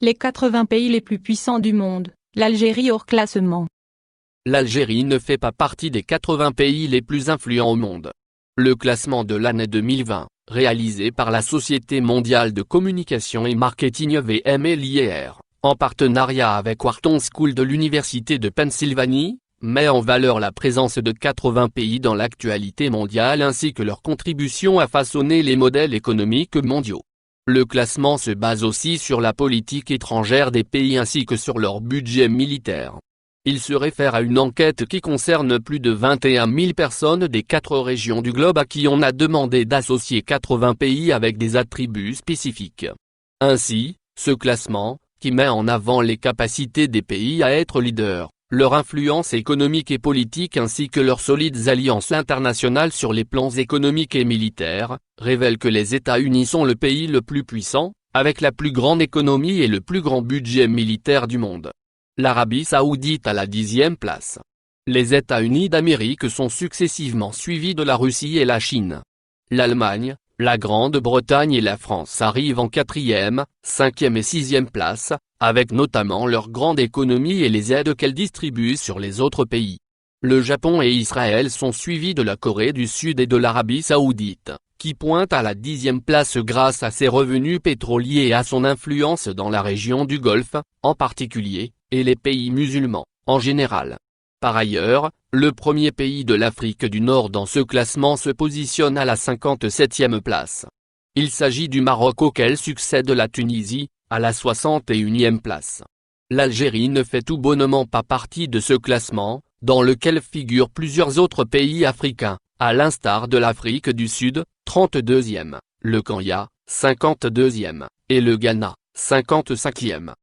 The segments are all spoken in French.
Les 80 pays les plus puissants du monde, l'Algérie hors classement. L'Algérie ne fait pas partie des 80 pays les plus influents au monde. Le classement de l'année 2020, réalisé par la Société mondiale de communication et marketing VMLIR, en partenariat avec Wharton School de l'Université de Pennsylvanie, met en valeur la présence de 80 pays dans l'actualité mondiale ainsi que leur contribution à façonner les modèles économiques mondiaux. Le classement se base aussi sur la politique étrangère des pays ainsi que sur leur budget militaire. Il se réfère à une enquête qui concerne plus de 21 000 personnes des 4 régions du globe à qui on a demandé d'associer 80 pays avec des attributs spécifiques. Ainsi, ce classement, qui met en avant les capacités des pays à être leaders, leur influence économique et politique ainsi que leurs solides alliances internationales sur les plans économiques et militaires, révèle que les États-Unis sont le pays le plus puissant, avec la plus grande économie et le plus grand budget militaire du monde. L'Arabie Saoudite à la 10e place. Les États-Unis d'Amérique sont successivement suivis de la Russie et la Chine. L'Allemagne, la Grande-Bretagne et la France arrivent en 4e, 5e et 6e place, avec notamment leur grande économie et les aides qu'elles distribuent sur les autres pays. Le Japon et Israël sont suivis de la Corée du Sud et de l'Arabie Saoudite, qui pointe à la 10e place grâce à ses revenus pétroliers et à son influence dans la région du Golfe, en particulier, et les pays musulmans, en général. Par ailleurs, le premier pays de l'Afrique du Nord dans ce classement se positionne à la 57e place. Il s'agit du Maroc auquel succède la Tunisie, à la 61e place. L'Algérie ne fait tout bonnement pas partie de ce classement, dans lequel figurent plusieurs autres pays africains, à l'instar de l'Afrique du Sud, 32e, le Kenya, 52e, et le Ghana, 55e.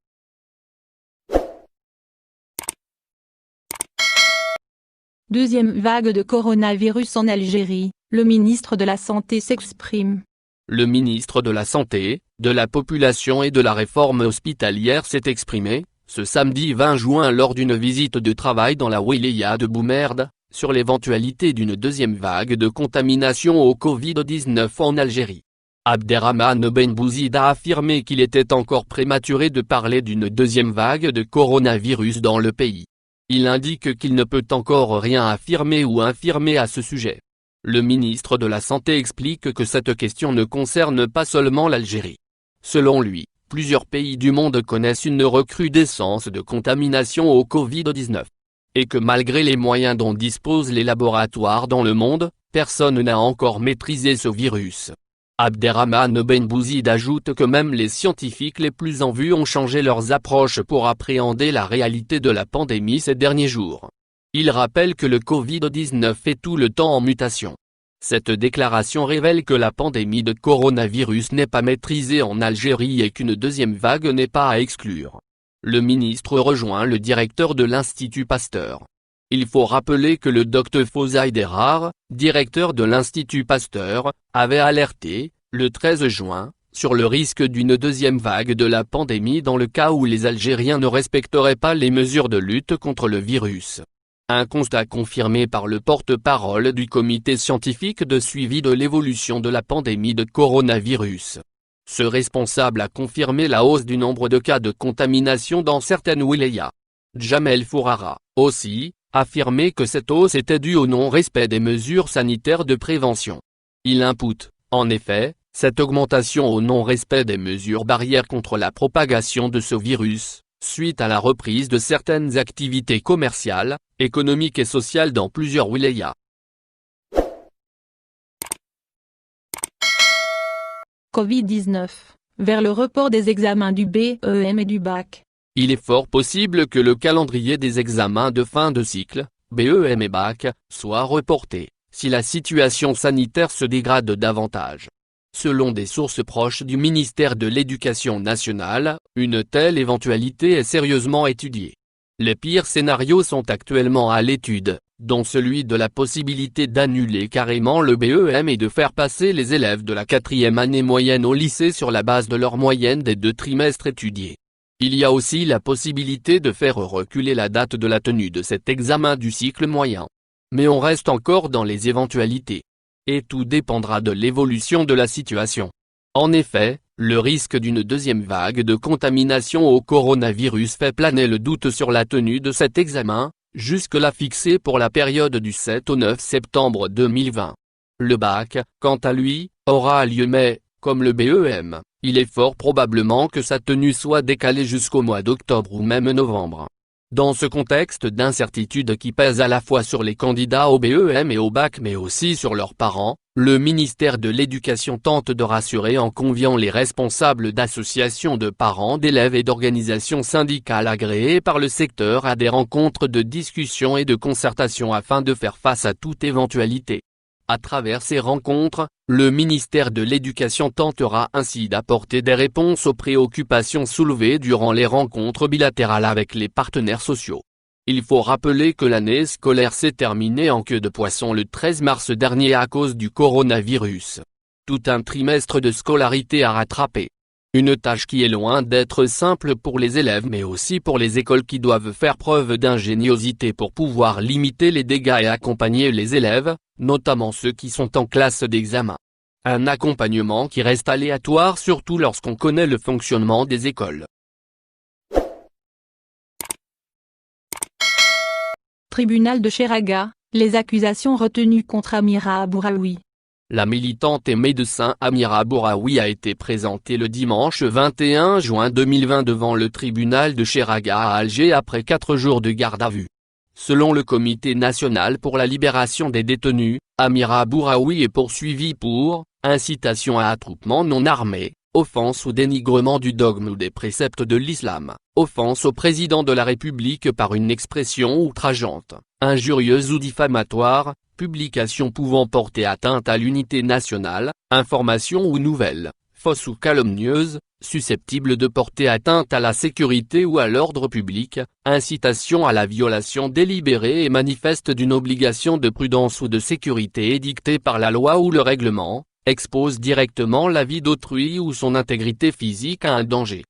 Deuxième vague de coronavirus en Algérie, le ministre de la Santé s'exprime. Le ministre de la Santé, de la Population et de la Réforme hospitalière s'est exprimé, ce samedi 20 juin lors d'une visite de travail dans la wilaya de Boumerd, sur l'éventualité d'une deuxième vague de contamination au Covid-19 en Algérie. Abderrahmane Ben Bouzid a affirmé qu'il était encore prématuré de parler d'une deuxième vague de coronavirus dans le pays. Il indique qu'il ne peut encore rien affirmer ou infirmer à ce sujet. Le ministre de la Santé explique que cette question ne concerne pas seulement l'Algérie. Selon lui, plusieurs pays du monde connaissent une recrudescence de contamination au Covid-19. Et que malgré les moyens dont disposent les laboratoires dans le monde, personne n'a encore maîtrisé ce virus. Abderrahmane Ben Bouzid ajoute que même les scientifiques les plus en vue ont changé leurs approches pour appréhender la réalité de la pandémie ces derniers jours. Il rappelle que le Covid-19 est tout le temps en mutation. Cette déclaration révèle que la pandémie de coronavirus n'est pas maîtrisée en Algérie et qu'une deuxième vague n'est pas à exclure. Le ministre rejoint le directeur de l'Institut Pasteur. Il faut rappeler que le Dr Fawzia Derar, directeur de l'Institut Pasteur, avait alerté, le 13 juin, sur le risque d'une deuxième vague de la pandémie dans le cas où les Algériens ne respecteraient pas les mesures de lutte contre le virus. Un constat confirmé par le porte-parole du comité scientifique de suivi de l'évolution de la pandémie de coronavirus. Ce responsable a confirmé la hausse du nombre de cas de contamination dans certaines wilayas. Jamel Fourara, aussi, affirmé que cette hausse était due au non-respect des mesures sanitaires de prévention. Il impute, en effet, cette augmentation au non-respect des mesures barrières contre la propagation de ce virus, suite à la reprise de certaines activités commerciales, économiques et sociales dans plusieurs wilayas. Covid-19, vers le report des examens du BEM et du bac. Il est fort possible que le calendrier des examens de fin de cycle, BEM et bac, soit reporté, si la situation sanitaire se dégrade davantage. Selon des sources proches du ministère de l'Éducation nationale, une telle éventualité est sérieusement étudiée. Les pires scénarios sont actuellement à l'étude, dont celui de la possibilité d'annuler carrément le BEM et de faire passer les élèves de la 4e année moyenne au lycée sur la base de leur moyenne des 2 trimestres étudiés. Il y a aussi la possibilité de faire reculer la date de la tenue de cet examen du cycle moyen. Mais on reste encore dans les éventualités. Et tout dépendra de l'évolution de la situation. En effet, Le risque d'une deuxième vague de contamination au coronavirus fait planer le doute sur la tenue de cet examen, jusque-là fixé pour la période du 7 au 9 septembre 2020. Le bac, quant à lui, aura lieu mais, comme le BEM, il est fort probablement que sa tenue soit décalée jusqu'au mois d'octobre ou même novembre. Dans ce contexte d'incertitude qui pèse à la fois sur les candidats au BEM et au bac mais aussi sur leurs parents, le ministère de l'Éducation tente de rassurer en conviant les responsables d'associations de parents d'élèves et d'organisations syndicales agréées par le secteur à des rencontres de discussion et de concertation afin de faire face à toute éventualité. À travers ces rencontres, le ministère de l'Éducation tentera ainsi d'apporter des réponses aux préoccupations soulevées durant les rencontres bilatérales avec les partenaires sociaux. Il faut rappeler que l'année scolaire s'est terminée en queue de poisson le 13 mars dernier à cause du coronavirus. Tout un trimestre de scolarité à rattraper. Une tâche qui est loin d'être simple pour les élèves mais aussi pour les écoles qui doivent faire preuve d'ingéniosité pour pouvoir limiter les dégâts et accompagner les élèves, notamment ceux qui sont en classe d'examen. Un accompagnement qui reste aléatoire surtout lorsqu'on connaît le fonctionnement des écoles. Tribunal de Cheraga, les accusations retenues contre Amira Abouraoui. La militante et médecin Amira Abouraoui a été présentée le dimanche 21 juin 2020 devant le tribunal de Cheraga à Alger après 4 jours de garde à vue. Selon le Comité national pour la libération des détenus, Amira Abouraoui est poursuivie pour incitation à attroupement non armé, offense ou dénigrement du dogme ou des préceptes de l'islam, offense au président de la République par une expression outrageante, injurieuse ou diffamatoire, publication pouvant porter atteinte à l'unité nationale, information ou nouvelle, fausse ou calomnieuse, susceptible de porter atteinte à la sécurité ou à l'ordre public, incitation à la violation délibérée et manifeste d'une obligation de prudence ou de sécurité édictée par la loi ou le règlement, expose directement la vie d'autrui ou son intégrité physique à un danger.